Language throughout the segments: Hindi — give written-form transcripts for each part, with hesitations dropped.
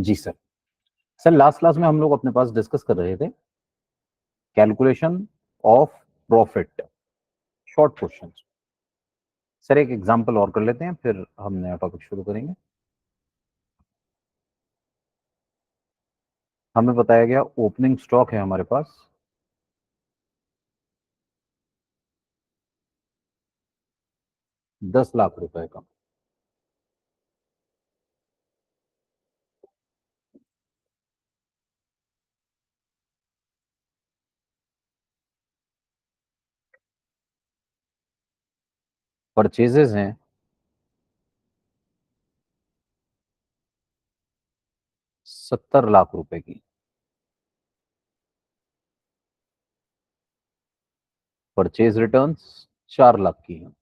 जी सर। सर लास्ट क्लास में हम लोग अपने पास डिस्कस कर रहे थे calculation of profit, short question. Sir एक एग्जांपल और कर लेते हैं, फिर हम नया टॉपिक शुरू करेंगे। हमें बताया गया ओपनिंग स्टॉक है हमारे पास 10 लाख रुपए का। परचेजेस हैं 70 लाख रुपए की। परचेज रिटर्न्स 4 लाख की हैं।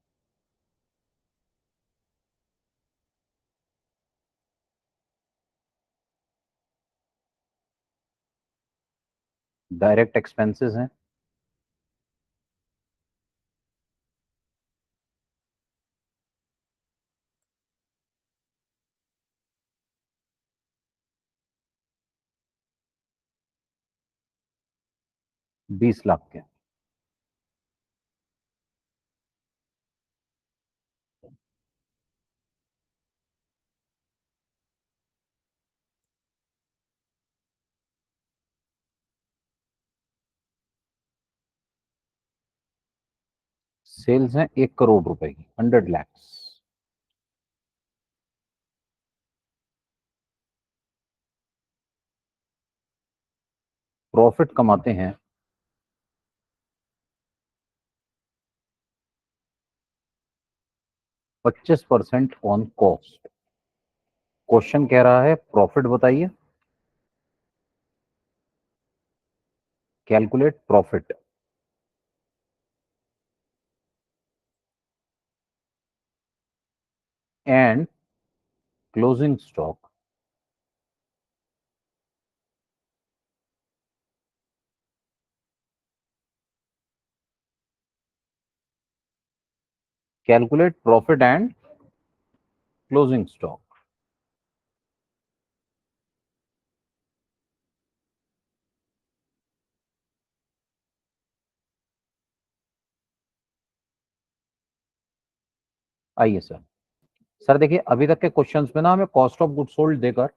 डायरेक्ट एक्सपेंसेस हैं 20 लाख के। सेल्स हैं 1 करोड़ रुपए की, 100 लैक्स। प्रॉफिट कमाते हैं 25% ऑन कॉस्ट। क्वेश्चन कह रहा है प्रॉफिट बताइए, calculate profit. And closing stock calculate profit and closing stock. आइए सर। सर देखिए अभी तक के क्वेश्चंस में ना हमें कॉस्ट ऑफ गुड सोल्ड देकर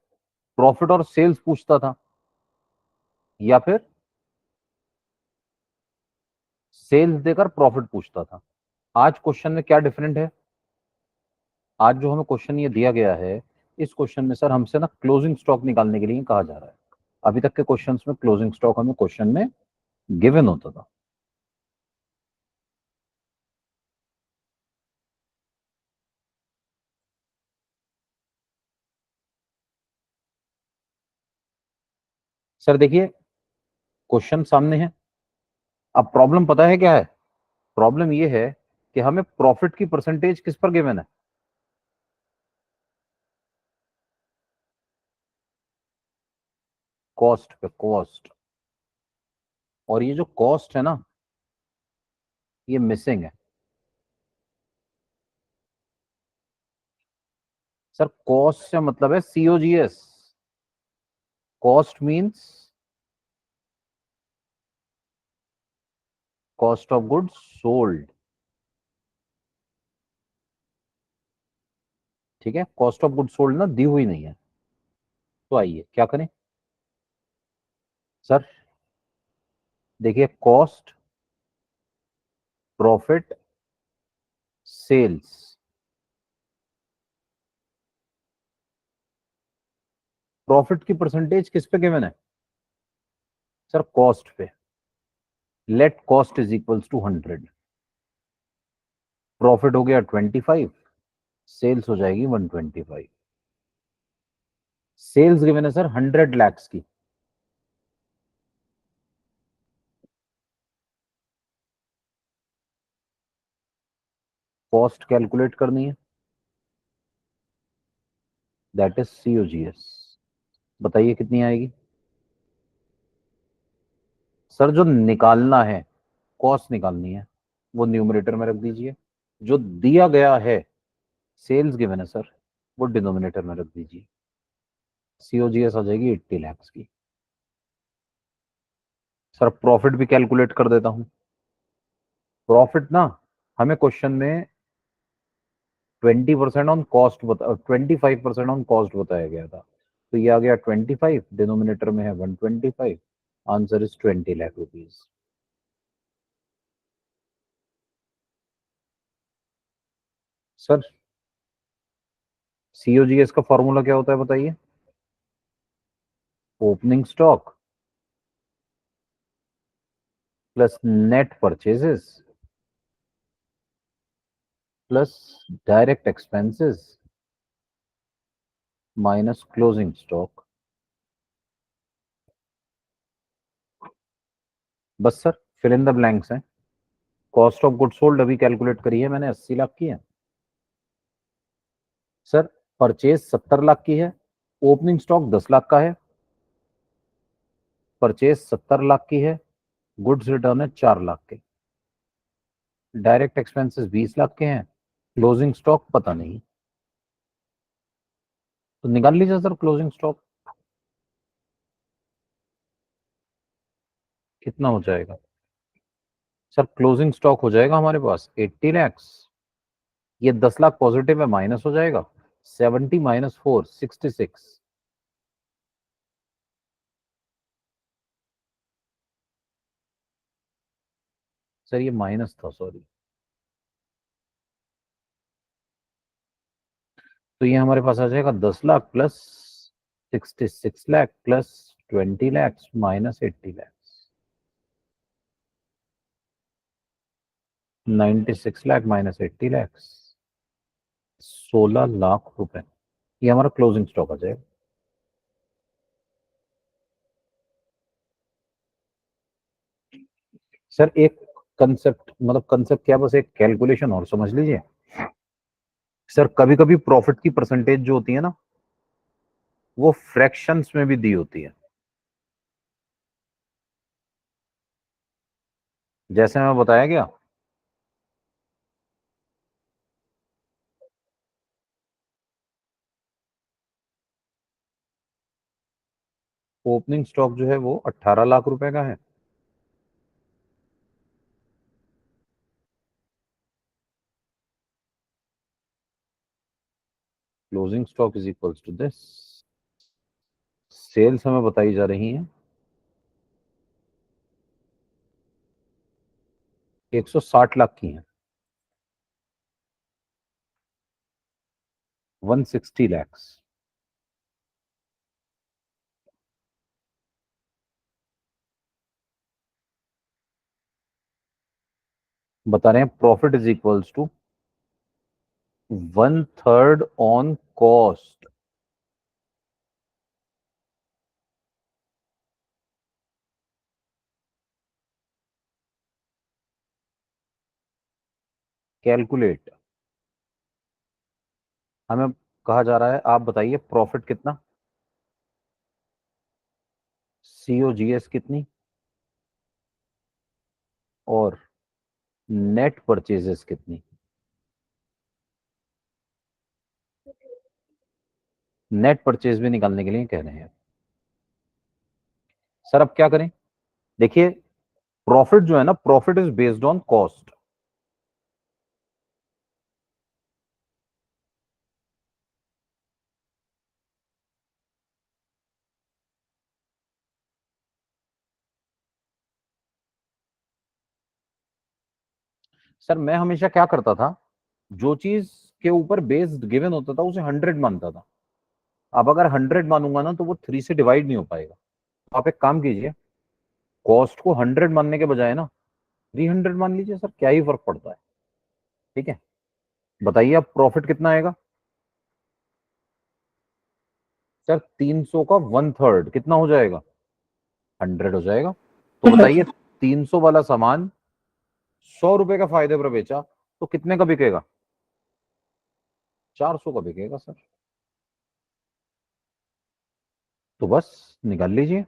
प्रॉफिट और सेल्स पूछता था, या फिर सेल्स देकर प्रॉफिट पूछता था। आज क्वेश्चन में क्या डिफरेंट है? आज जो हमें क्वेश्चन ये दिया गया है, इस क्वेश्चन में सर हमसे ना क्लोजिंग स्टॉक निकालने के लिए कहा जा रहा है। अभी तक के क्वेश्चंस में क्लोजिंग स्टॉक हमें क्वेश्चन में गिवन होता था। सर देखिए क्वेश्चन सामने है। अब प्रॉब्लम पता है क्या है? प्रॉब्लम ये है कि हमें प्रॉफिट की परसेंटेज किस पर गिवन है? कॉस्ट पे, कॉस्ट। और ये जो कॉस्ट है ना, ये मिसिंग है। सर कॉस्ट से मतलब है COGS. Cost means cost of goods sold. ठीक है, कॉस्ट ऑफ गुड्स सोल्ड ना दी हुई नहीं है। तो आइए क्या करें सर। देखिए कॉस्ट, प्रॉफिट, सेल्स। प्रॉफिट की परसेंटेज किस पे गिवन है? सर कॉस्ट पे। Let cost is equals to 100। Profit हो गया 25, सेल्स हो जाएगी 125। सेल्स गिवन है सर 100 लैक्स की। कॉस्ट कैलकुलेट करनी है, दैट इज सीओजीएस। बताइए कितनी आएगी? सर जो निकालना है, कॉस्ट निकालनी है, वो न्यूमरेटर में रख दीजिए। जो दिया गया है, सेल्स गिवन है सर, वो डिनोमिनेटर में रख दीजिए। सीओजीएस आ जाएगी 80 लाख की। सर प्रॉफिट भी कैलकुलेट कर देता हूं। प्रॉफिट ना, हमें क्वेश्चन में 20% ऑन कॉस्ट 25% ऑन कॉस्ट बताया गया था, तो ये आ गया 25, डिनोमिनेटर में है 125, answer is 20 lakh rupees. Sir COGS का फॉर्मूला क्या होता है बताइए? Opening stock plus net purchases plus direct expenses minus closing stock. बस sir, fill in the blanks हैं। कॉस्ट ऑफ गुड सोल्ड अभी कैलकुलेट करी है मैंने, 80 लाख की है। सर परचेज 70 लाख की है, ओपनिंग स्टॉक 10 लाख का है, परचेज 70 लाख की है, गुड्स रिटर्न है 4 लाख के, डायरेक्ट एक्सपेंसेस 20 लाख के हैं, क्लोजिंग स्टॉक पता नहीं। तो निकाल लीजिए सर क्लोजिंग स्टॉक कितना हो जाएगा। सर क्लोजिंग स्टॉक हो जाएगा हमारे पास 80 लैक्स, ये 10 लाख पॉजिटिव है, माइनस हो जाएगा 70 माइनस 4 66। सर ये माइनस था, सॉरी। तो ये हमारे पास आ जाएगा 10 lakh plus 66 lakh plus 20 lakhs minus 80 lakhs, 96 lakh minus 80 lakhs, 16 lakh रुपए। ये हमारा क्लोजिंग स्टॉक आ जाएगा। सर एक कंसेप्ट, मतलब कंसेप्ट क्या, बस एक कैलकुलेशन और समझ लीजिए। सर कभी कभी प्रॉफिट की परसेंटेज जो होती है ना, वो फ्रैक्शंस में भी दी होती है। जैसे मैं बताया गया, ओपनिंग स्टॉक जो है वो 18 लाख रुपए का है, closing stock is equals to this, sales हमें बताई जा रही है 160 लाख की है, 160 लैक्स। बता रहे हैं profit is equals to 1/3 on cost. Calculate, हमें कहा जा रहा है आप बताइए प्रॉफिट कितना, सीओजीएस कितनी, और नेट परचेजेस कितनी। नेट परचेज भी निकालने के लिए कह रहे हैं। सर अब क्या करें? देखिए प्रॉफिट जो है ना, profit is based on cost. Sir मैं हमेशा क्या करता था, जो चीज के ऊपर बेस्ड गिवन होता था उसे 100 मानता था। अब अगर 100 मानूंगा ना तो वो 3 से डिवाइड नहीं हो पाएगा। तो आप एक काम कीजिए, कॉस्ट को 100 मानने के बजाय ना 300 मान लीजिए, सर क्या ही फर्क पड़ता है। ठीक है, बताइए अब प्रॉफिट कितना आएगा। सर 300 का 1/3 कितना हो जाएगा, 100 हो जाएगा। तो बताइए 300 वाला सामान 100 रुपए का फायदे पर बेचा तो कितने का बिकेगा, 400 का बिकेगा सर। तो बस निकाल लीजिए,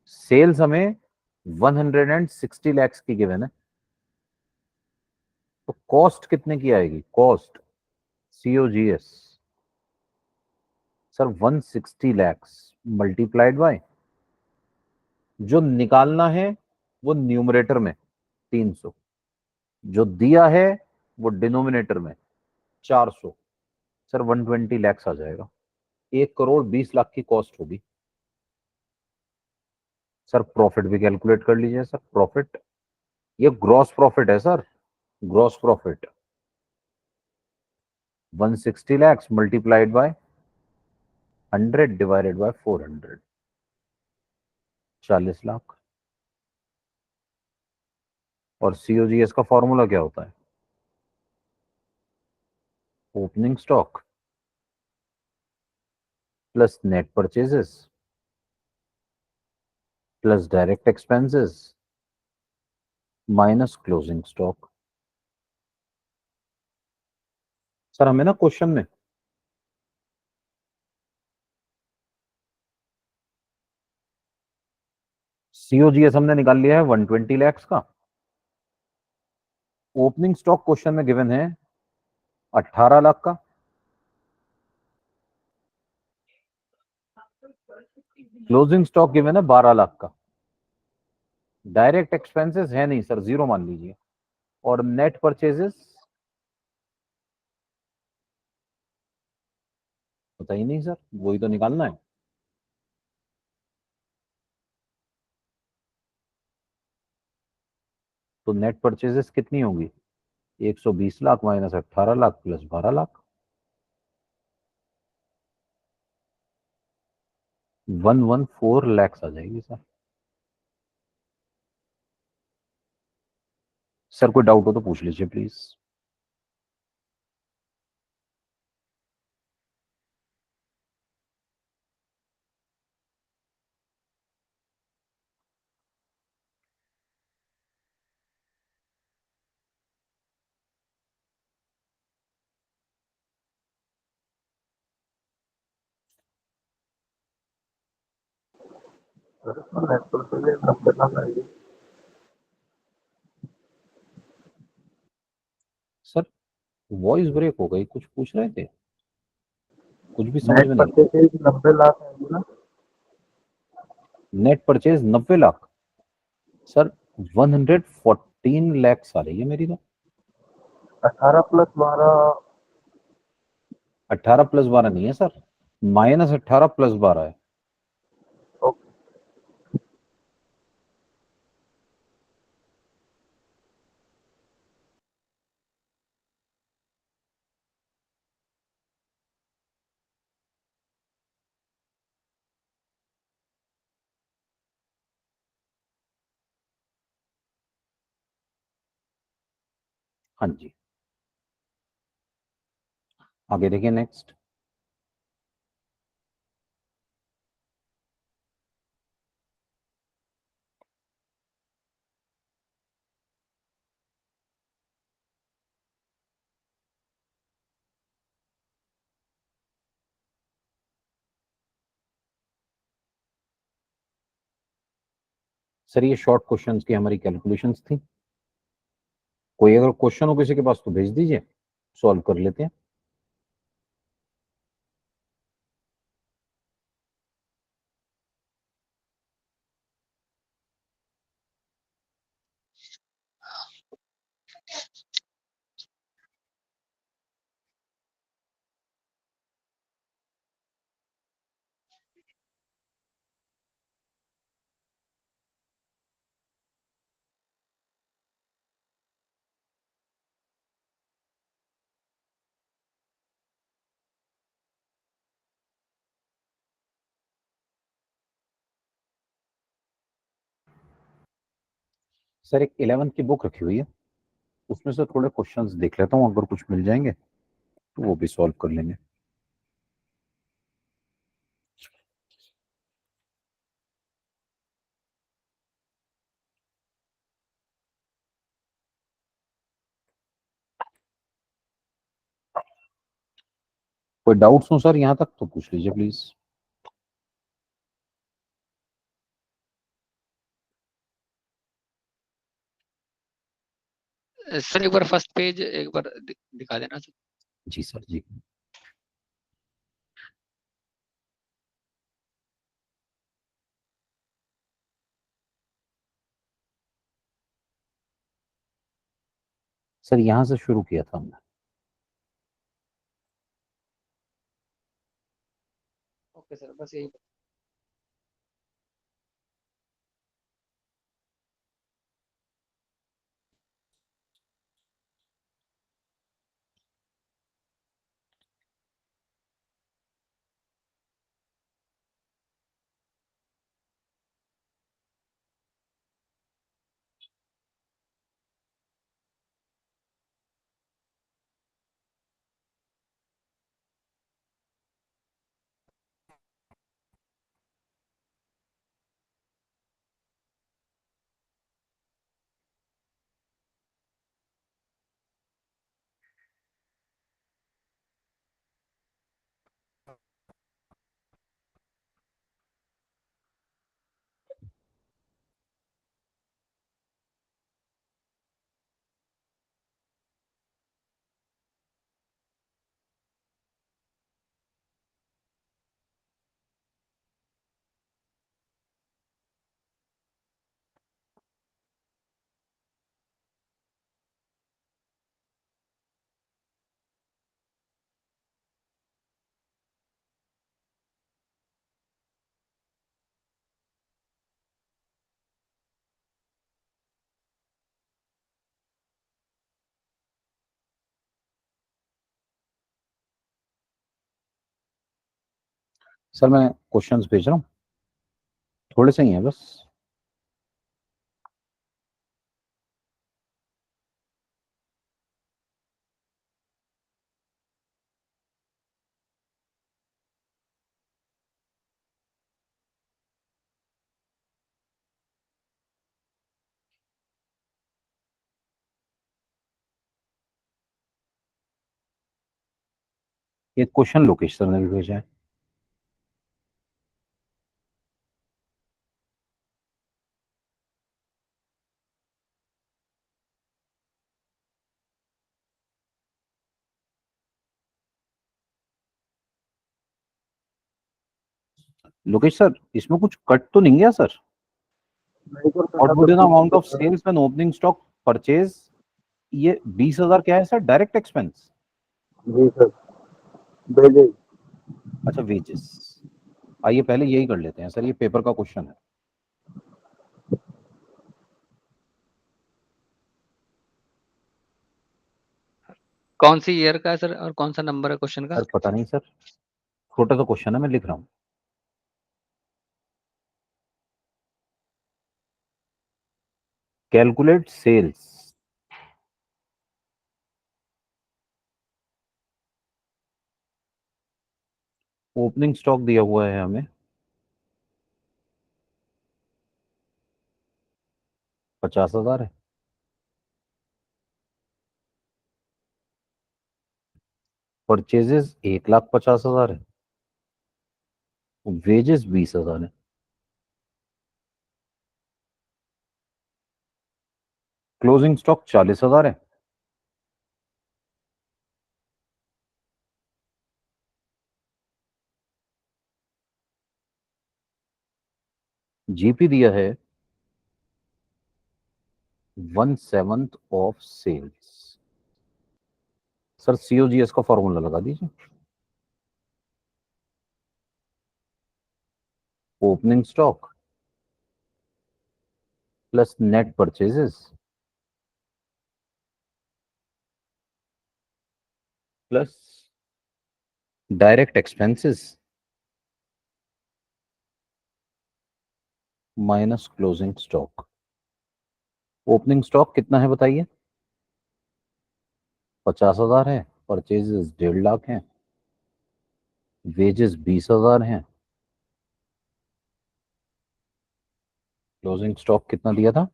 सेल्स हमें 160 लैक्स की गिवन है, तो कॉस्ट कितने की आएगी, cost COGS sir 160 lakhs multiplied by, जो निकालना है वो न्यूमरेटर में 300, जो दिया है वो डिनोमिनेटर में 400। सर 120 lakhs आ जाएगा। 1 करोड़ 20 लाख की कॉस्ट होगी। सर प्रॉफिट भी कैलकुलेट कर लीजिए सर। प्रॉफिट, ये ग्रॉस प्रॉफिट है sir, gross profit. 160 lakhs multiplied by 100 divided by 400, 40 lakh. और सीओजीएस का फॉर्मूला क्या होता है? Opening stock plus net purchases plus direct expenses minus closing stock. Sir हमें ना क्वेश्चन में सीओजीएस हमने निकाल लिया है 120 lakhs का। ओपनिंग स्टॉक क्वेश्चन में गिवन है 18 लाख का। क्लोजिंग स्टॉक गिवन है 12 लाख का। डायरेक्ट एक्सपेंसेस है नहीं सर, जीरो मान लीजिए। और नेट परचेजेस पता ही नहीं सर, वही तो निकालना है। तो नेट परचेजेस कितनी होगी? 120 lakh minus 18 lakh plus 12 lakh, 114 lakhs आ जाएगी सर। सर कोई डाउट हो तो पूछ लीजिए प्लीज। सर वॉइस ब्रेक हो गई, कुछ पूछ रहे थे, कुछ भी समझ नेट में नहीं। परचेज 90 लाख है बोला। Net purchase 90 lakh. Sir 114 lakhs आ रही है मेरी तो। 18 + 12। 18 प्लस 12 नहीं है सर, माइनस 18 प्लस 12 है। ओके। हाँ जी, आगे देखिए नेक्स्ट। सर ये शॉर्ट क्वेश्चंस की हमारी कैलकुलेशंस थी। कोई अगर क्वेश्चन हो किसी के पास तो भेज दीजिए, सॉल्व कर लेते हैं। सर एक 11th की बुक रखी हुई है, उसमें से थोड़े क्वेश्चंस देख लेता हूँ, अगर कुछ मिल जाएंगे तो वो भी सॉल्व कर लेंगे। कोई डाउट्स हो सर यहाँ तक तो पूछ लीजिए प्लीज। सर एक बार फर्स्ट पेज एक बार दिखा देना सर। जी सर जी। सर यहां से शुरू किया था हमने। ओके सर, बस यही। सर मैं क्वेश्चंस भेज रहा हूँ, थोड़े से ही हैं बस। एक क्वेश्चन लोकेश सर ने भी भेजा है। लोकेश सर इसमें कुछ कट तो नहीं गया सर? नहीं सर, व्हाट कटा वुड तो बी द कुछ नहीं अमाउंट ऑफ कटा। Sales when opening stock purchase? ये 20,000 क्या है सर? Direct expense? जी सर, भेजे। अच्छा वेजेस। आइए पहले यही कर लेते हैं सर, ये पेपर का क्वेश्चन है। कौन सी ईयर का है सर, और कौन सा नंबर है क्वेश्चन का? सर पता नहीं सर, छोटा सा क्वेश्चन है, मैं लिख रहा हूँ। कैलकुलेट सेल्स ओपनिंग स्टॉक दिया हुआ है हमें 50,000 है। परचेजेस 1,50,000 है। वेजेस 20,000 है। क्लोजिंग स्टॉक 40,000 है। जीपी दिया है 1/7 ऑफ सेल्स। सर सीओजीएस का फॉर्मूला लगा दीजिए। Opening stock plus net purchases plus direct expenses minus closing stock. Opening stock कितना है बताइए? 50,000 है। परचेजेस 1.5 लाख है। वेजेस 20,000 है। क्लोजिंग स्टॉक कितना दिया था?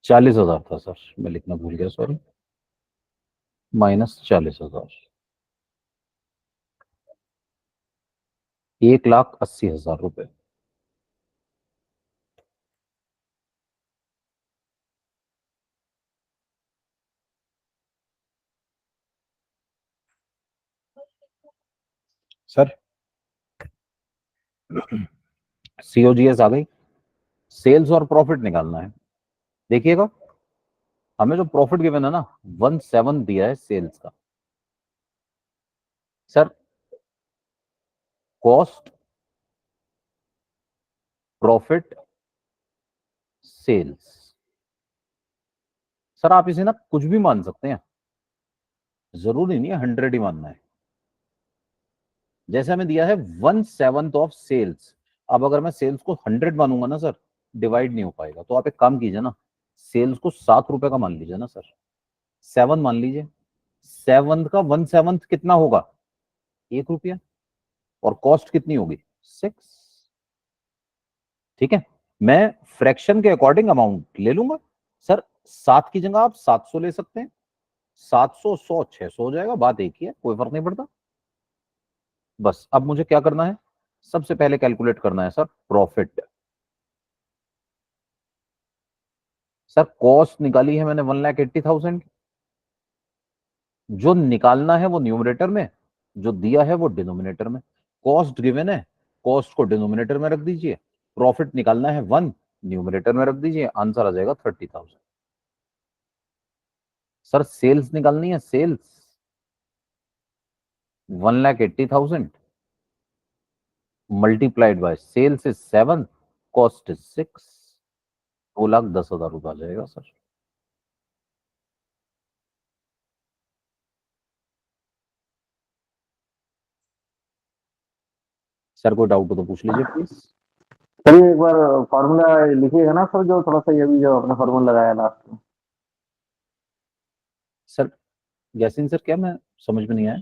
40,000 था सर, मैं लिखना भूल गया, सॉरी। माइनस 40,000, 1,80,000 रुपए। सर सीओजीएस आ गई। सेल्स और प्रॉफिट निकालना है, देखिएगा। हमें जो प्रॉफिट गिवन है ना 1/7 दिया है सेल्स का। Sir cost, profit, sales. Sir आप इसे ना कुछ भी मान सकते हैं, जरूरी नहीं है 100 ही मानना है। जैसे हमें दिया है 1/7 ऑफ सेल्स, अब अगर मैं सेल्स को 100 मानूंगा ना सर, डिवाइड नहीं हो पाएगा। तो आप एक काम कीजिए ना, सेल्स को 7 रुपए का मान लीजिए ना सर, 7 मान लीजिए। 7 का 1/7 कितना होगा, 1 रुपया। और कॉस्ट कितनी होगी, 6। ठीक है, मैं फ्रैक्शन के अकॉर्डिंग अमाउंट ले लूंगा। सर 7 की जगह आप 700 ले सकते हैं, 700 100 600 हो जाएगा, बात एक ही है, कोई फर्क नहीं पड़ता। बस अब मुझे क्या करना है, सबसे पहले कैलकुलेट करना है सर प्रॉफिट। सर कॉस्ट निकाली है मैंने 1,80,000, जो निकालना है वो न्यूमरेटर में, जो दिया है वो डिनोमिनेटर में। कॉस्ट गिवन है, कॉस्ट को डिनोमिनेटर में रख दीजिए, प्रॉफिट निकालना है 1, न्यूमरेटर में रख दीजिए, आंसर आ जाएगा 30,000। सर सेल्स निकालनी है, sales 1,80,000 multiplied by sales is 7, cost is 6, 2,10,000 रुपया आ जाएगा सर। सर कोई डाउट हो तो पूछ लीजिए प्लीज। सर ये एक बार फॉर्मूला लिखिएगा ना सर, जो थोड़ा सा ये भी जो अपना फॉर्मूला लगाया लास्ट में। सर गैसिंग सर क्या, मैं समझ में नहीं आया।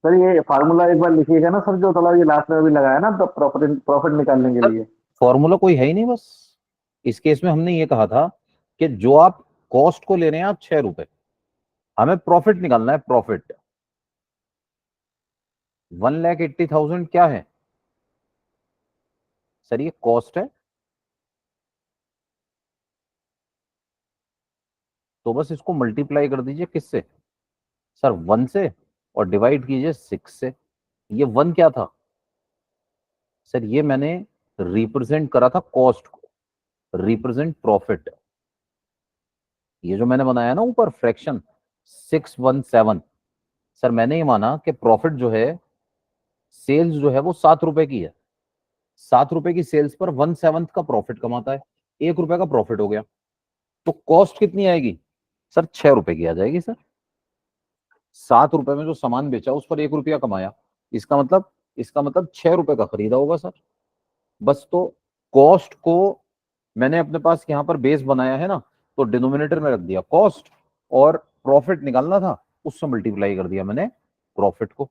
सर ये फार्मूला एक बार लिखिएगा ना सर, जो थोड़ा ये लास्ट में अभी लगाया ना, तो प्रॉफिट प्रॉफिट निकालने के सर लिए। फॉर्मूला कोई है ही नहीं, बस इस केस में हमने ये कहा था कि जो आप कॉस्ट को ले रहे हैं आप 6 रुपए, हमें प्रॉफिट निकालना है, प्रॉफिट 1,80,000 क्या है सर, ये कॉस्ट है। तो बस इसको मल्टीप्लाई कर दीजिए किससे, सर 1 से, और डिवाइड कीजिए 6 से। ये 1 क्या था सर, ये मैंने रिप्रेजेंट करा था कॉस्ट को, रिप्रेजेंट प्रॉफिट। ये जो मैंने बनाया ना ऊपर फ्रैक्शन 617, सर मैंने ये माना कि प्रॉफिट जो है, सेल्स जो है वो 7 रुपए की है, 7 रुपए की सेल्स पर 1/7 का प्रॉफिट कमाता है, 1 रुपए का प्रॉफिट हो गया। तो कॉस्ट कितनी आएगी सर, 6 रुपए की आ जाएगी सर। 7 रुपए में जो सामान बेचा उस पर 1 रुपया कमाया, इसका मतलब 6 रुपए का खरीदा होगा सर। बस तो कॉस्ट को मैंने अपने पास यहाँ पर बेस बनाया है ना, तो डिनोमिनेटर में रख दिया कॉस्ट, और प्रॉफिट निकालना था, उससे मल्टीप्लाई कर दिया मैंने प्रॉफिट को।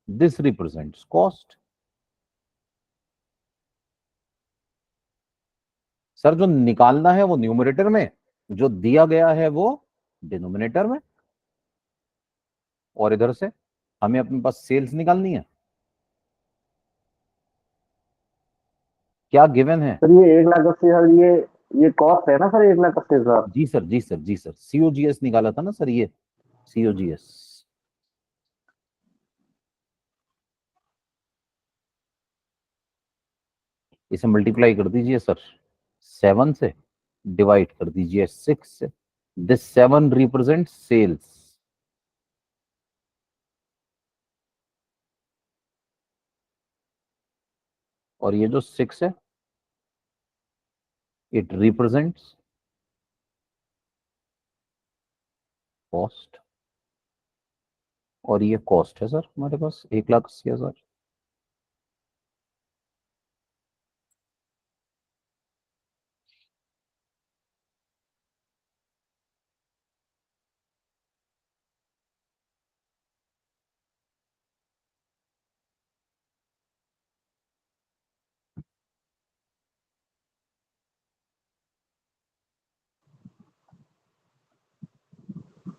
This represents cost. सर जो निकालना है वो न्यूमरेटर में, जो दिया गया है वो डिनोमिनेटर में, और इधर से हमें अपने पास सेल्स निकालनी है। क्या गिवन है, सर ये 1,80,000 सर, ये कॉस्ट है ना सर, 1,80,000। जी सर जी सर जी सर, सीओजीएस निकाला था ना सर, ये सीओजीएस। इसे मल्टीप्लाई कर दीजिए सर 7 से, डिवाइड कर दीजिए 6 से। दिस 7 रिप्रेजेंट सेल्स, और ये जो 6 है इट रिप्रेजेंट्स कॉस्ट, और ये कॉस्ट है सर हमारे पास 1,80,000।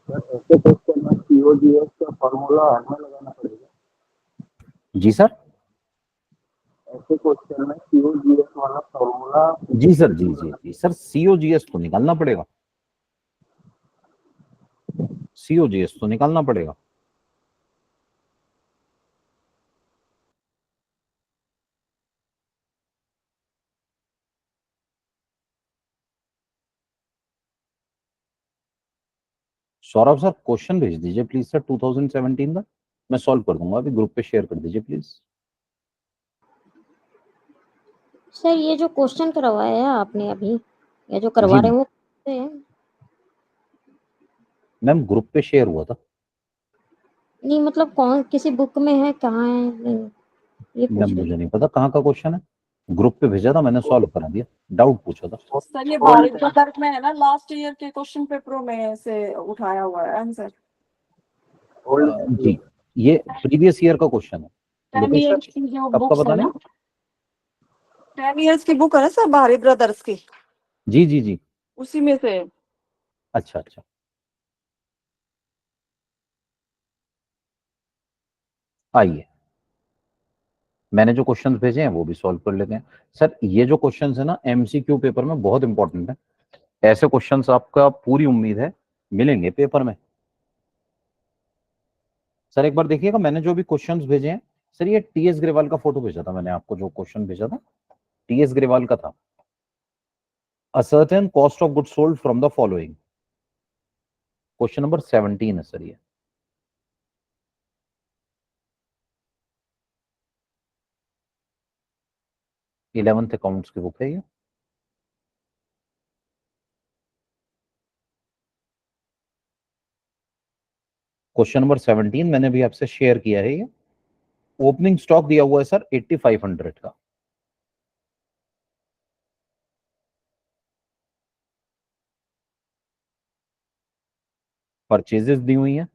सर ऐसे क्वेश्चन में सीओजीएस का फॉर्मूला हमें लगाना पड़ेगा। जी सर, ऐसे क्वेश्चन में सीओजीएस वाला फॉर्मूला जी सर, फिजिक्स जी में जी लगाना जी सर, सीओजीएस तो निकालना पड़ेगा, सीओजीएस तो निकालना पड़ेगा। सौरभ सर क्वेश्चन भेज दीजिए प्लीज सर 2017 का, मैं सॉल्व कर दूंगा, अभी ग्रुप पे शेयर कर दीजिए प्लीज। सर ये जो क्वेश्चन करवाया है आपने अभी, या जो जी करवा रहे जी हैं वो कौन से हैं? मैम ग्रुप पे शेयर हुआ था। नहीं मतलब कौन, किसी बुक में है, कहाँ है? नहीं, ये मैम पूछ रही मुझे हूँ। नहीं पता कहाँ का क्वेश्चन है, ग्रुप पे भेजा था मैंने, सॉल्व करा दिया, डाउट पूछा था। सर ये भारत का तर्क में है ना, लास्ट ईयर के क्वेश्चन पेपरों में से उठाया हुआ है आंसर। जी ये प्रीवियस ईयर का क्वेश्चन है। 10 लोकेश सर इयर्स की जो कब का बुक्स पता है नहीं। ना, 10 इयर्स की बुक है ना सर, भारी ब्रदर्स की, जी जी जी उसी में से। अच्छा अच्छा, आइए मैंने जो क्वेश्चंस भेजे हैं वो भी सॉल्व कर लेते हैं। सर ये जो क्वेश्चंस है ना एमसीक्यू पेपर में बहुत इंपॉर्टेंट है, ऐसे क्वेश्चंस आपका पूरी उम्मीद है मिलेंगे पेपर में। सर एक बार देखिएगा मैंने जो भी क्वेश्चंस भेजे हैं, सर ये टीएस ग्रेवाल का फोटो भेजा था मैंने आपको, जो क्वेश्चन भेजा था टीएस ग्रेवाल का था। A certain cost of goods sold from the following, question number 17 है सर ये। इलेवेंथ अकाउंट्स की बुक है ये। क्वेश्चन नंबर 17 मैंने भी आपसे शेयर किया है ये। ओपनिंग स्टॉक दिया हुआ है सर 8500 का, परचेजेस दी हुई है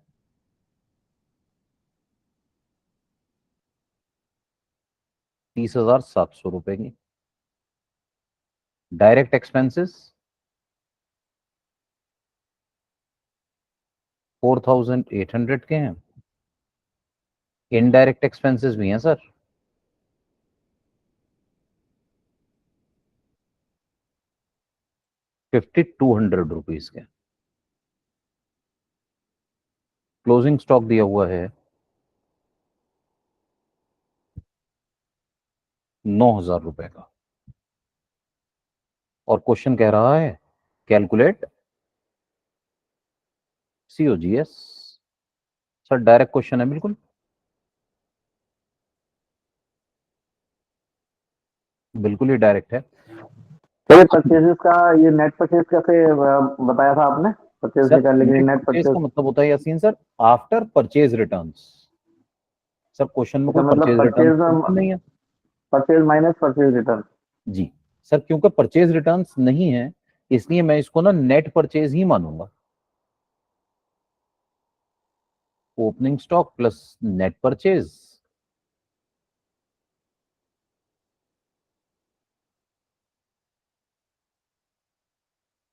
30,700 रुपए की, डायरेक्ट एक्सपेंसेस 4,800 के हैं, इनडायरेक्ट एक्सपेंसेस भी हैं सर 5,200 रुपीज के। क्लोजिंग स्टॉक दिया हुआ है 9,000 रुपए का, और क्वेश्चन कह रहा है calculate COGS. Sir direct question है बिल्कुल, बिल्कुल ही डायरेक्ट है। तो ये परचेजेस का, ये नेट परचेज कैसे बताया था आपने, परचेज सर निकालने के लिए नेट नेट परचेज का परचेज? मतलब होता है Yasin sir after purchase returns. Sir question में अच्छा, कोई मतलब परचेज रिटर्न परचेज, नहीं है। Purchase minus purchase return. जी सर, क्योंकि परचेज रिटर्न्स नहीं है इसलिए मैं इसको ना नेट परचेज ही मानूंगा। Opening stock plus net purchase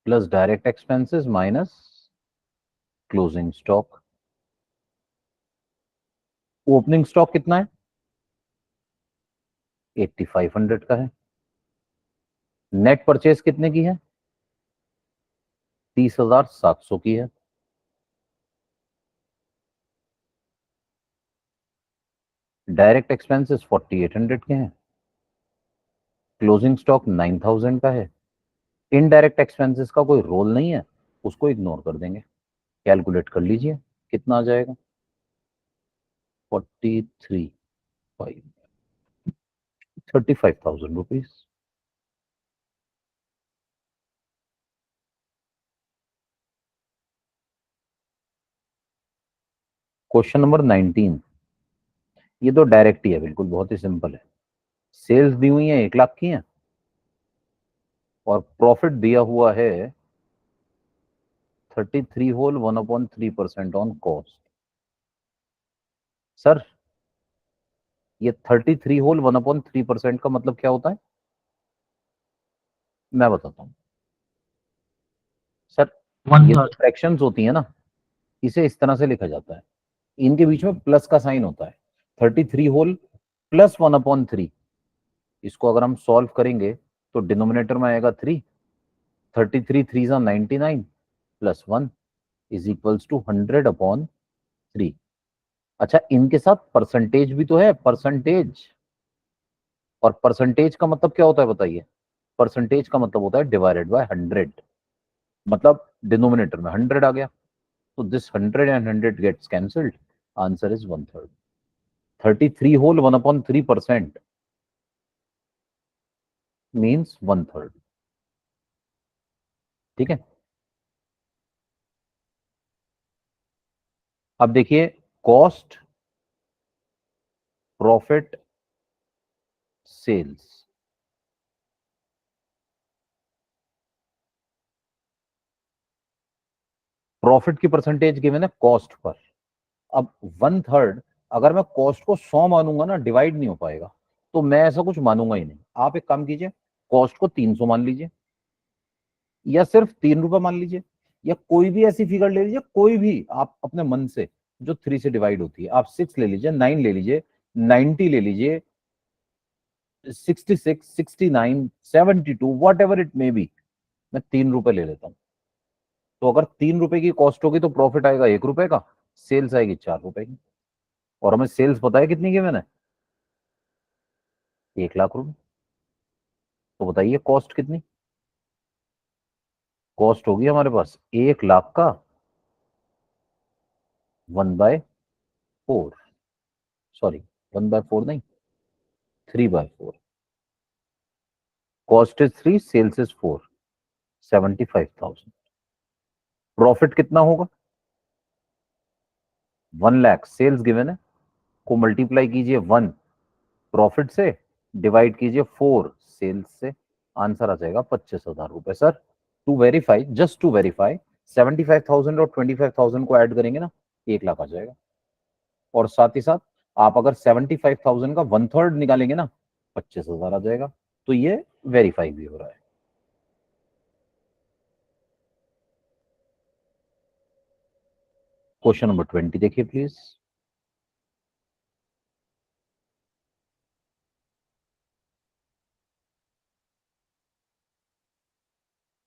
plus direct expenses minus closing stock. Opening stock कितना है 8500 का है, नेट परचेज कितने की है 30,700 की है, डायरेक्ट एक्सपेंसेस 4,800 के हैं, क्लोजिंग स्टॉक 9,000 का है, इनडायरेक्ट एक्सपेंसेस का कोई रोल नहीं है, उसको इग्नोर कर देंगे। कैलकुलेट कर लीजिए कितना आ जाएगा 43 35,000 रुपीज। क्वेश्चन नंबर 19, ये तो डायरेक्ट ही है बिल्कुल, बहुत ही सिंपल है। सेल्स दी हुई है 1 लाख की है और प्रॉफिट दिया हुआ है 33 होल 1/3% ऑन कॉस्ट। सर ये 33 होल 1/3% का मतलब क्या होता है मैं बताता हूँ। सर ये जो फ्रैक्शंस होती है ना इसे इस तरह से लिखा जाता है, इनके बीच में प्लस का साइन होता है, 33 होल प्लस 1/3। इसको अगर हम सॉल्व करेंगे तो डिनोमिनेटर में आएगा 3, 33 3 जा 99 प्लस 1 इज इक्वल्स टू 100/3। अच्छा इनके साथ परसेंटेज भी तो है, परसेंटेज, और परसेंटेज का मतलब क्या होता है बताइए, परसेंटेज का मतलब होता है डिवाइडेड बाय 100, मतलब डिनोमिनेटर में 100 आ गया, So this 100 and 100 gets cancelled. Answer is 1/3. 33 whole 1/3% means 1/3. ठीक है, अब देखिए कॉस्ट, प्रॉफिट, सेल्स। प्रॉफिट की परसेंटेज गिवन है कॉस्ट पर। अब 1/3 अगर मैं कॉस्ट को 100 मानूंगा ना, डिवाइड नहीं हो पाएगा, तो मैं ऐसा कुछ मानूंगा ही नहीं। आप एक काम कीजिए, कॉस्ट को 300 मान लीजिए, या सिर्फ 3 रुपए मान लीजिए, या कोई भी ऐसी फिगर ले लीजिए, कोई भी आप अपने मन से, जो 3 से डिवाइड होती है। आप 6 ले लीजिए, 9 ले लीजिए, 90 ले लीजिए, 66, 69, 72, what ever it may be, मैं 3 रुपए ले लेता हूं। तो अगर 3 रुपए की कॉस्ट होगी तो प्रॉफिट आएगा 1 रुपए का, सेल्स आएगी 4 रुपए की। और हमें सेल्स पता है कितनी की मैंने, 1 लाख रुपए। तो बताइए कॉस्ट कितनी, कॉस्ट होगी हमारे पास 1 लाख का 1/4, सॉरी 1/4 नहीं, 3/4। Cost is 3, sales is 4, 75,000। Profit कितना होगा, 1 लाख, सेल्स गिवन है, को मल्टीप्लाई कीजिए 1 प्रॉफिट से, डिवाइड कीजिए 4 सेल्स से, आंसर आ जाएगा 25,000 रुपए। Sir to verify, just to verify, 75,000 और 25,000 को ऐड करेंगे ना, 1 लाख आ जाएगा। और साथ ही साथ आप अगर 75,000 का 1/3 निकालेंगे ना, 25,000 आ जाएगा। तो ये वेरीफाई भी हो रहा है। क्वेश्चन नंबर 20 देखिए प्लीज।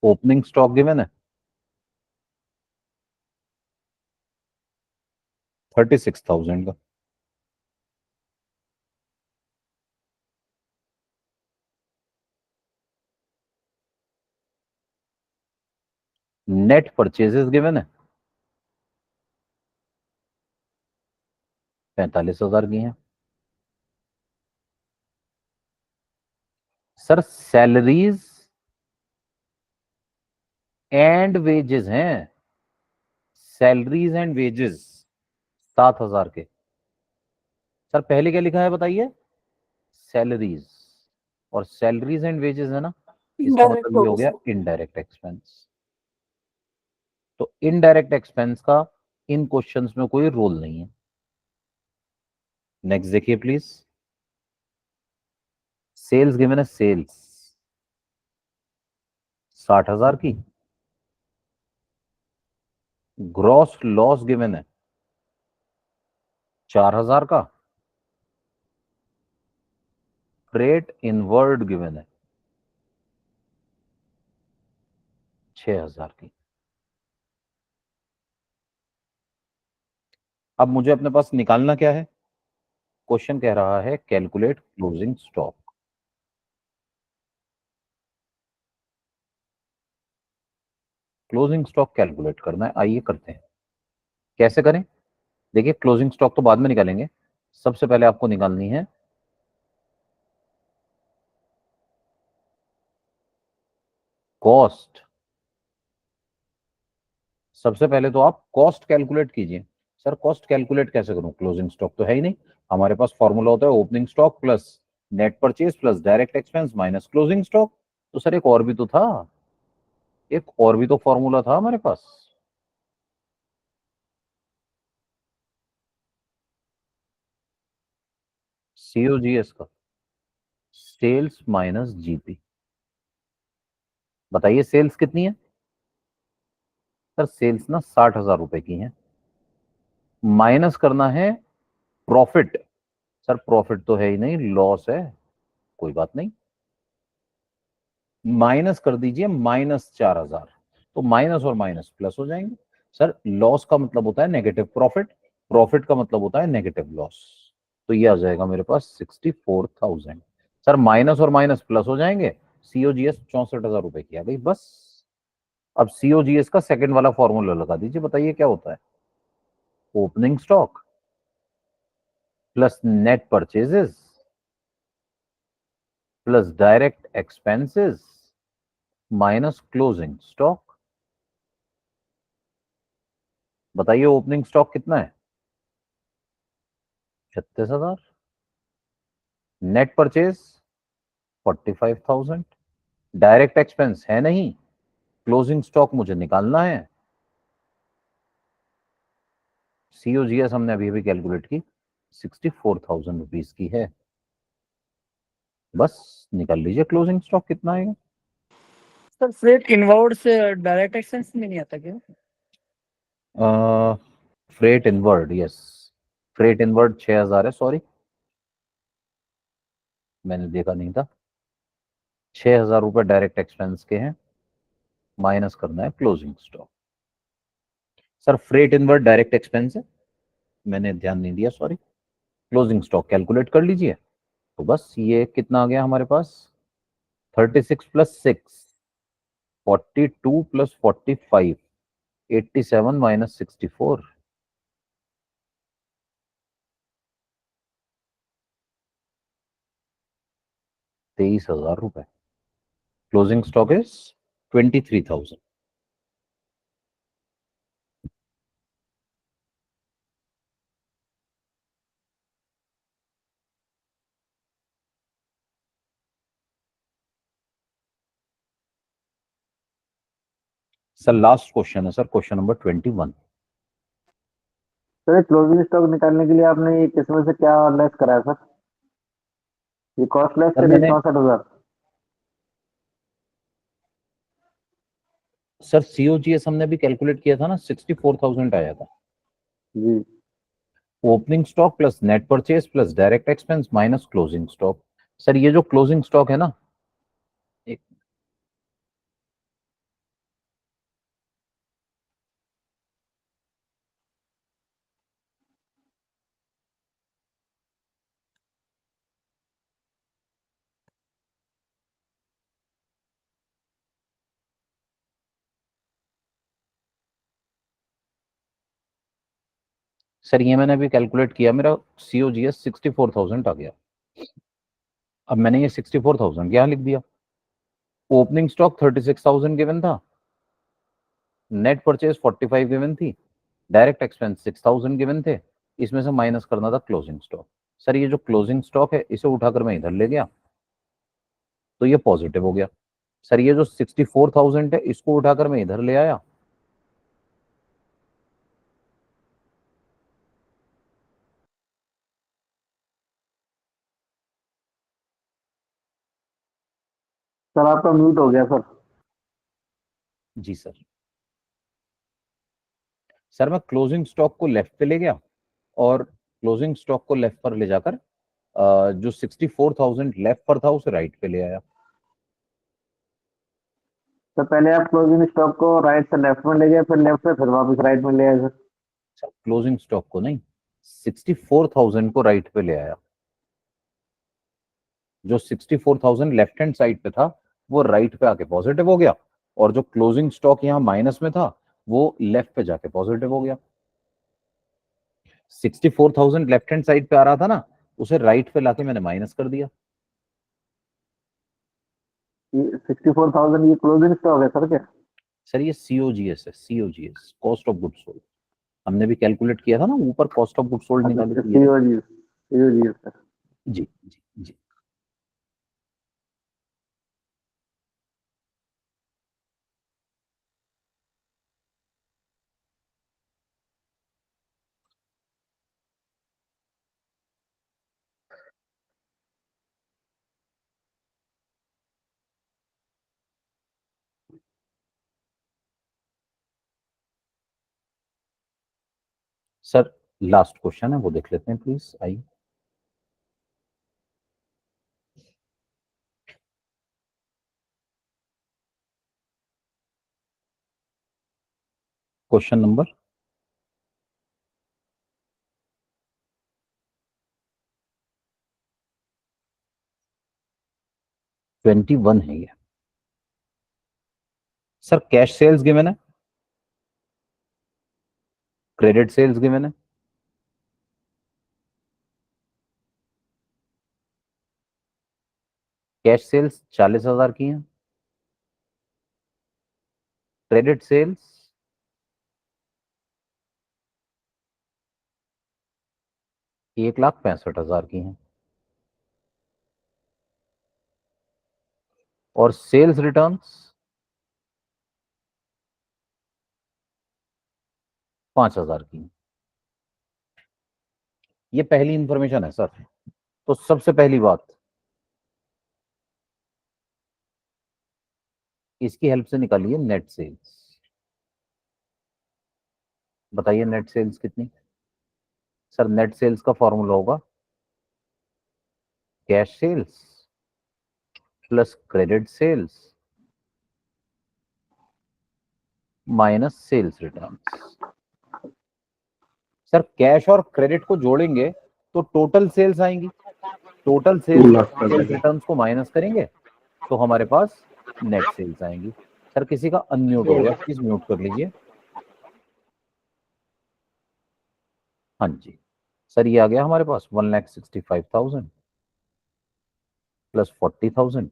ओपनिंग स्टॉक गिवन है 36,000 का, नेट परचेजेस गिवन है 45,000 की हैं। सर सैलरीज एंड वेजेस हैं, सैलरीज एंड वेजेस 7,000 के। सर पहले क्या लिखा है बताइए, सैलरीज, और सैलरीज एंड वेजेस है ना, इसका Indirect मतलब ये हो होगा गया सर। Indirect expense. तो इनडायरेक्ट एक्सपेंस का इन क्वेश्चंस में कोई रोल नहीं है। नेक्स्ट देखिए प्लीज, सेल्स गिवन है, सेल्स 60,000 की, ग्रॉस लॉस गिवन है 4,000 का, फ्रेट इनवर्ड गिवन है 6,000 की। अब मुझे अपने पास निकालना क्या है, क्वेश्चन कह रहा है calculate closing stock. Closing stock calculate करना है, आइए करते हैं। कैसे करें, देखिए क्लोजिंग स्टॉक तो बाद में निकालेंगे, सबसे पहले आपको निकालनी है कॉस्ट। सबसे पहले तो आप कॉस्ट कैलकुलेट कीजिए। सर कॉस्ट कैलकुलेट कैसे करूं, क्लोजिंग स्टॉक तो है ही नहीं हमारे पास। फॉर्मूला होता है opening stock plus net purchase plus direct expense minus closing stock. तो सर एक और भी तो था, एक और भी तो फॉर्मूला था हमारे पास। सीओजीएस का, सेल्स माइनस जीपी। बताइए सेल्स कितनी है, सर सेल्स ना 60,000 रुपए की है, माइनस करना है प्रॉफिट। सर प्रॉफिट तो है ही नहीं, लॉस है, कोई बात नहीं, माइनस कर दीजिए -4,000। तो माइनस और माइनस प्लस हो जाएंगे। सर लॉस का मतलब होता है नेगेटिव प्रॉफिट, प्रॉफिट का मतलब होता है नेगेटिव लॉस। तो ये आ जाएगा मेरे पास 64,000। सर माइनस और माइनस प्लस हो जाएंगे, सीओजीएस 64,000 रुपए की आ गई बस। अब सीओजीएस का सेकंड वाला फॉर्मूला लगा दीजिए, बताइए क्या होता है। Opening stock plus net purchases plus direct expenses minus closing stock. बताइए ओपनिंग स्टॉक कितना है? 36,000। Net purchase 45,000। डायरेक्ट एक्सपेंस है नहीं, क्लोजिंग स्टॉक मुझे निकालना है। सीओजीएस हमने अभी अभी कैलकुलेट की, 64,000 रुपीज की है। बस निकाल लीजिए क्लोजिंग स्टॉक कितना आएगा। सर फ्रेट इनवर्ड से डायरेक्ट एक्सपेंस में नहीं आता क्या? Freight inward, yes, freight inward 6,000 है, सॉरी मैंने देखा नहीं था। 6,000 रुपए डायरेक्ट एक्सपेंस के हैं, माइनस करना है closing stock. Sir freight inward direct expense है, मैंने ध्यान नहीं दिया, सॉरी। क्लोजिंग स्टॉक कैलकुलेट कर लीजिए। तो बस ये कितना आ गया हमारे पास, 36 प्लस 6, 42 प्लस 45, 87 माइनस 64, 23,000 रुपए। Closing stock is 23,000। Sir last question है sir, question number 21। Sir closing stock निकालने के लिए आपने ये किसमें से क्या लेस कराया सर? ये कॉस्ट लेस सर करिए मैंने 64,000। सर सीओजीएस हमने भी कैलकुलेट किया था ना, 64,000 आया था। जी opening stock plus net purchase plus direct expense minus closing stock. Sir ये जो क्लोजिंग स्टॉक है ना, एक सर ये मैंने अभी कैलकुलेट किया, मेरा सीओजीएस 64,000 आ गया। अब मैंने ये 64,000 यहाँ लिख दिया। ओपनिंग स्टॉक 36,000 गिवन था, नेट परचेज 45 गिवन थी, डायरेक्ट एक्सपेंस 6,000 गिवन थे, इसमें से माइनस करना था क्लोजिंग स्टॉक। सर ये जो क्लोजिंग स्टॉक है इसे उठाकर मैं इधर ले गया तो ये पॉजिटिव हो गया। सर ये जो 64,000 है इसको उठाकर मैं इधर ले आया, सर आपका म्यूट हो गया सर। जी सर। सर मैं क्लोजिंग स्टॉक को लेफ्ट पे ले गया और क्लोजिंग स्टॉक को लेफ्ट पर ले जाकर जो 64,000 लेफ्ट पर था उसे राइट पे ले आया। तो पहले आप क्लोजिंग स्टॉक को राइट से लेफ्ट में ले गए, फिर लेफ्ट से फिर वापस राइट में ले आए सर। सर क्लोजिंग स्टॉक को नहीं, 64,000 को राइट पे ले आया। जो 64,000 लेफ्ट हैंड साइड पे था वो राइट पे आके पॉजिटिव हो गया, और जो क्लोजिंग स्टॉक यहाँ माइनस में था वो लेफ्ट पे जाके पॉजिटिव हो गया। 64,000 लेफ्ट हैंड साइड पे आ रहा था ना, उसे राइट पे लाके मैंने माइनस कर दिया। ये 64,000 ये क्लोजिंग स्टॉक है सर क्या? सर ये सीओजीएस है, COGS cost of good sold. हमने भी कैलकुलेट किया था ना ऊपर, कॉस्ट ऑफ गुड सोल्ड निकाली अच्छा थी ये। COG COG sir. जी जी जी। सर लास्ट क्वेश्चन है वो देख लेते हैं प्लीज, आइए। क्वेश्चन नंबर 21 है ये। सर कैश सेल्स गिवन है, क्रेडिट सेल्स गिवन है, कैश सेल्स 40,000 की हैं, क्रेडिट सेल्स 1,65,000 की हैं, और सेल्स रिटर्न्स 5,000 की हैं। ये पहली इंफॉर्मेशन है सर। तो सबसे पहली बात, इसकी हेल्प से निकालिए नेट सेल्स। बताइए नेट सेल्स कितनी। सर नेट सेल्स का फॉर्मूला होगा cash sales plus credit sales minus sales returns. Sir cash और क्रेडिट को जोड़ेंगे तो टोटल सेल्स आएंगी, टोटल सेल्स रिटर्न्स को माइनस करेंगे तो हमारे पास नेट सेल्स आएंगी। सर किसी का अनम्यूट हो गया, प्लीज म्यूट कर लीजिए। हाँ जी सर, ये आ गया हमारे पास 1,65,000 प्लस 40,000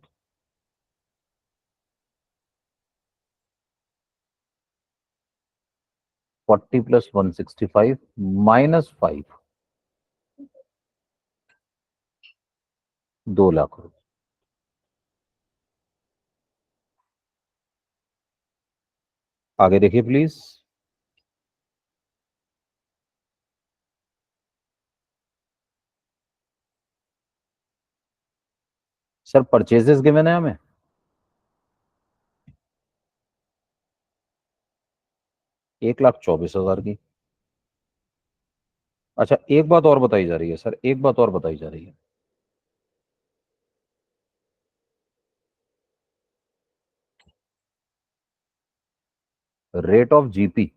40 प्लस 165 माइनस 5 2,00,000 रुपए। आगे देखिए प्लीज। सर परचेजेस गिवन है हमें, एक लाख 24,000 की। अच्छा एक बात और बताई जा रही है सर, एक बात और बताई जा रही है, rate of GP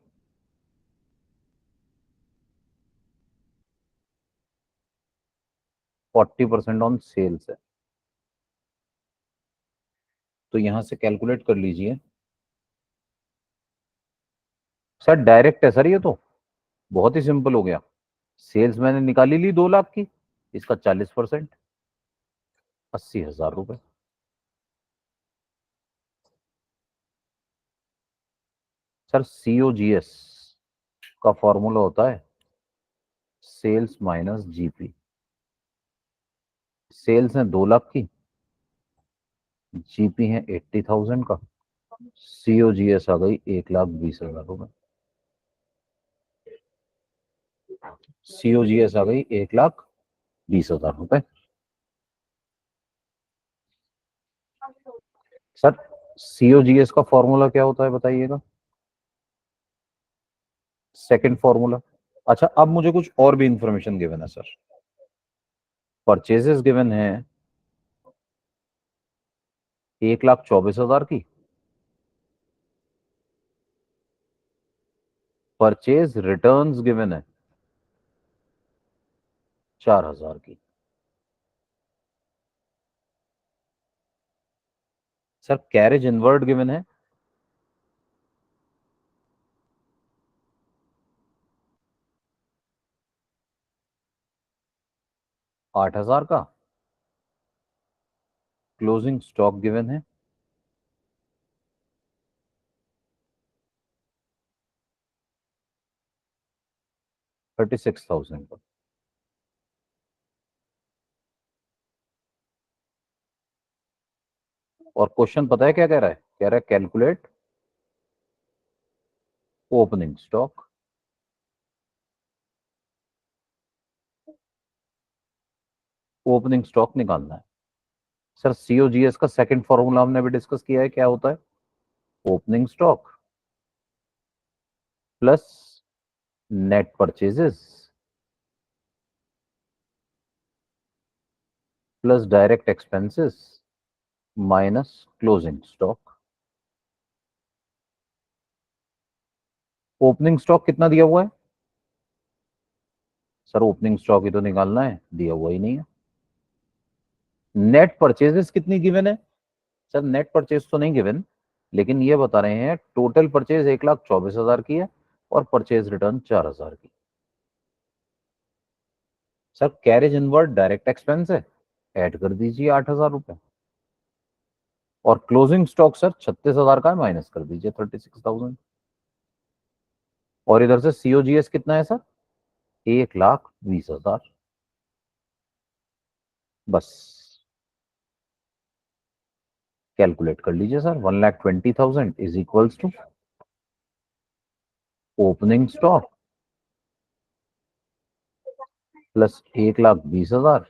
40% on sales है। तो यहां से कैलकुलेट कर लीजिए। सर डायरेक्ट है सर, ये तो बहुत ही सिंपल हो गया। सेल्स मैंने निकाली ली 2,00,000 की, इसका 40% 80,000 रुपए। सर सीओजीएस का फॉर्मूला होता है सेल्स माइनस जीपी। सेल्स है 2,00,000 की, जीपी है 80,000 का, सीओजीएस आ गई 1,20,000 रुपए। सीओजीएस आ गई 1,20,000 रुपए। सर सीओजीएस का फॉर्मूला क्या होता है बताइएगा, सेकंड फॉर्मूला। अच्छा अब मुझे कुछ और भी इंफॉर्मेशन गिवन है सर। परचेजेस गिवन है 1,24,000 की, परचेज रिटर्न्स गिवन है 4,000 की। सर कैरेज इनवर्ड गिवन है 8,000 का, क्लोजिंग स्टॉक गिवन है 36,000 का। और क्वेश्चन पता है क्या कह रहा है, कह रहा है calculate opening stock. Opening stock निकालना है। सर सीओजीएस का सेकंड फॉर्मूला हमने अभी डिस्कस किया है, क्या होता है, opening stock plus net purchases plus direct expenses minus closing stock. Opening stock कितना दिया हुआ है, सर ओपनिंग स्टॉक ही तो निकालना है, दिया हुआ ही नहीं है। नेट परचेजेस कितनी गिवन है, सर नेट परचेज तो नहीं गिवन, लेकिन ये बता रहे हैं टोटल परचेज 1,24,000 की है और परचेज रिटर्न 4,000 की। Sir carriage inward direct expense है, ऐड कर दीजिए 8,000 रुपए, और क्लोजिंग स्टॉक सर 36,000 का है, माइनस कर दीजिए 36,000। और इधर से सीओजीएस कितना है सर? 1,20,000। बस कैलकुलेट कर लीजिए sir. 1,20,000 is equals to opening stock plus 1,20,000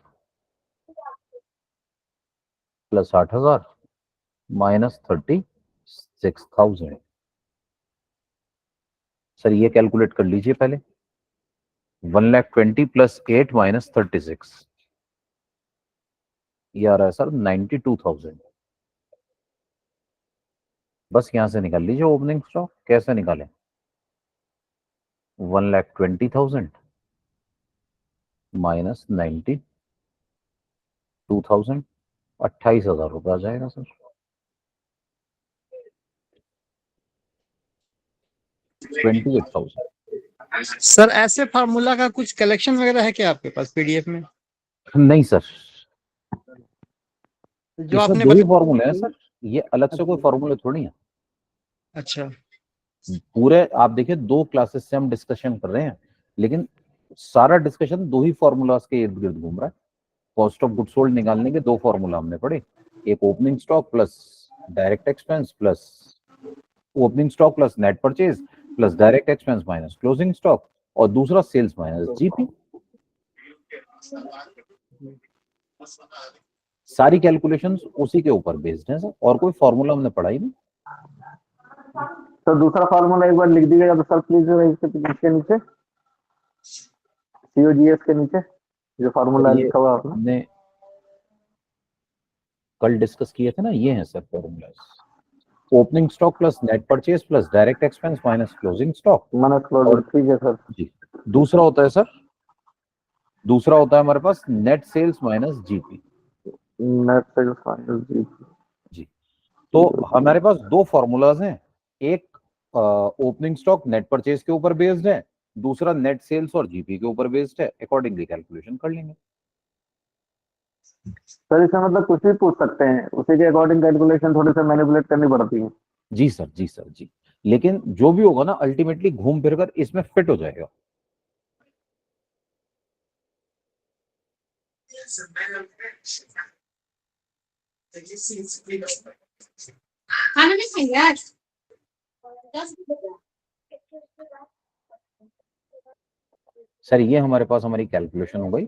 plus 8,000 minus 36,000। Sir ये कैलकुलेट कर लीजिए पहले। 1,20,000 प्लस 8 माइनस 36, ये आ रहा है सर 92,000। बस यहां से निकाल लीजिए ओपनिंग स्टॉक। कैसे निकालें? 1,20,000 माइनस 92,000, 28,000 रुपये आ जाएगा सर। सर ऐसे फार्मूला का कुछ कलेक्शन वगैरह है क्या आपके पास पीडीएफ में? नहीं सर, जो इसमें आपने दो ही बता। फॉर्मूले हैं सर, ये अलग से कोई फॉर्मूले थोड़ी है। अच्छा। पूरे आप देखिए 2 क्लासेस से हम डिस्कशन कर रहे हैं, लेकिन सारा डिस्कशन 2 ही फॉर्मूलाज के इर्द गिर्द घूम रहा है। कॉस्ट ऑफ गुड सोल्ड निकालने के 2 फॉर्मूला हमने पढ़े, एक opening stock plus direct expense plus opening stock plus net purchase plus direct expense minus closing stock, और दूसरा सेल्स माइनस जीपी। सारी कैलकुलेशंस उसी के ऊपर बेस्ड है सर, और कोई फॉर्मूला हमने पढ़ा ही नहीं। तो दूसरा फार्मूला एक बार लिख दीजिएगा तो सर प्लीज, इसके नीचे सीओजीएस के नीचे जो फार्मूला ये लिखा हुआ आपने। हमने कल डिस्कस किए थे ना, ये है sir formulas. Opening stock plus net purchase plus direct expense minus closing stock. Minus closing, ठीक है सर। जी, दूसरा होता है सर, दूसरा होता है हमारे पास net sales minus GP. Net sales minus जी। जी, तो हमारे पास 2 फॉर्मूलाज हैं, एक ओपनिंग स्टॉक नेट परचेज के ऊपर बेस्ड है, दूसरा नेट सेल्स और जीपी के ऊपर बेस्ड है। अकॉर्डिंगली कैलकुलेशन कर लेंगे। सर इसमें मतलब कुछ भी पूछ सकते हैं, उसी के अकॉर्डिंग कैलकुलेशन थोड़ी सी मैनिपुलेट करनी पड़ती है। जी सर, जी सर, जी। लेकिन जो भी होगा ना अल्टीमेटली घूम फिर कर इसमें फिट हो जाएगा। सर ये हमारे पास हमारी कैलकुलेशन हो गई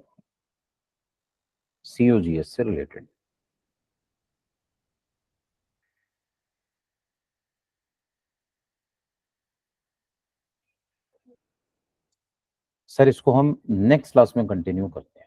सीओजीएस से रिलेटेड। सर इसको हम नेक्स्ट क्लास में कंटिन्यू करते हैं।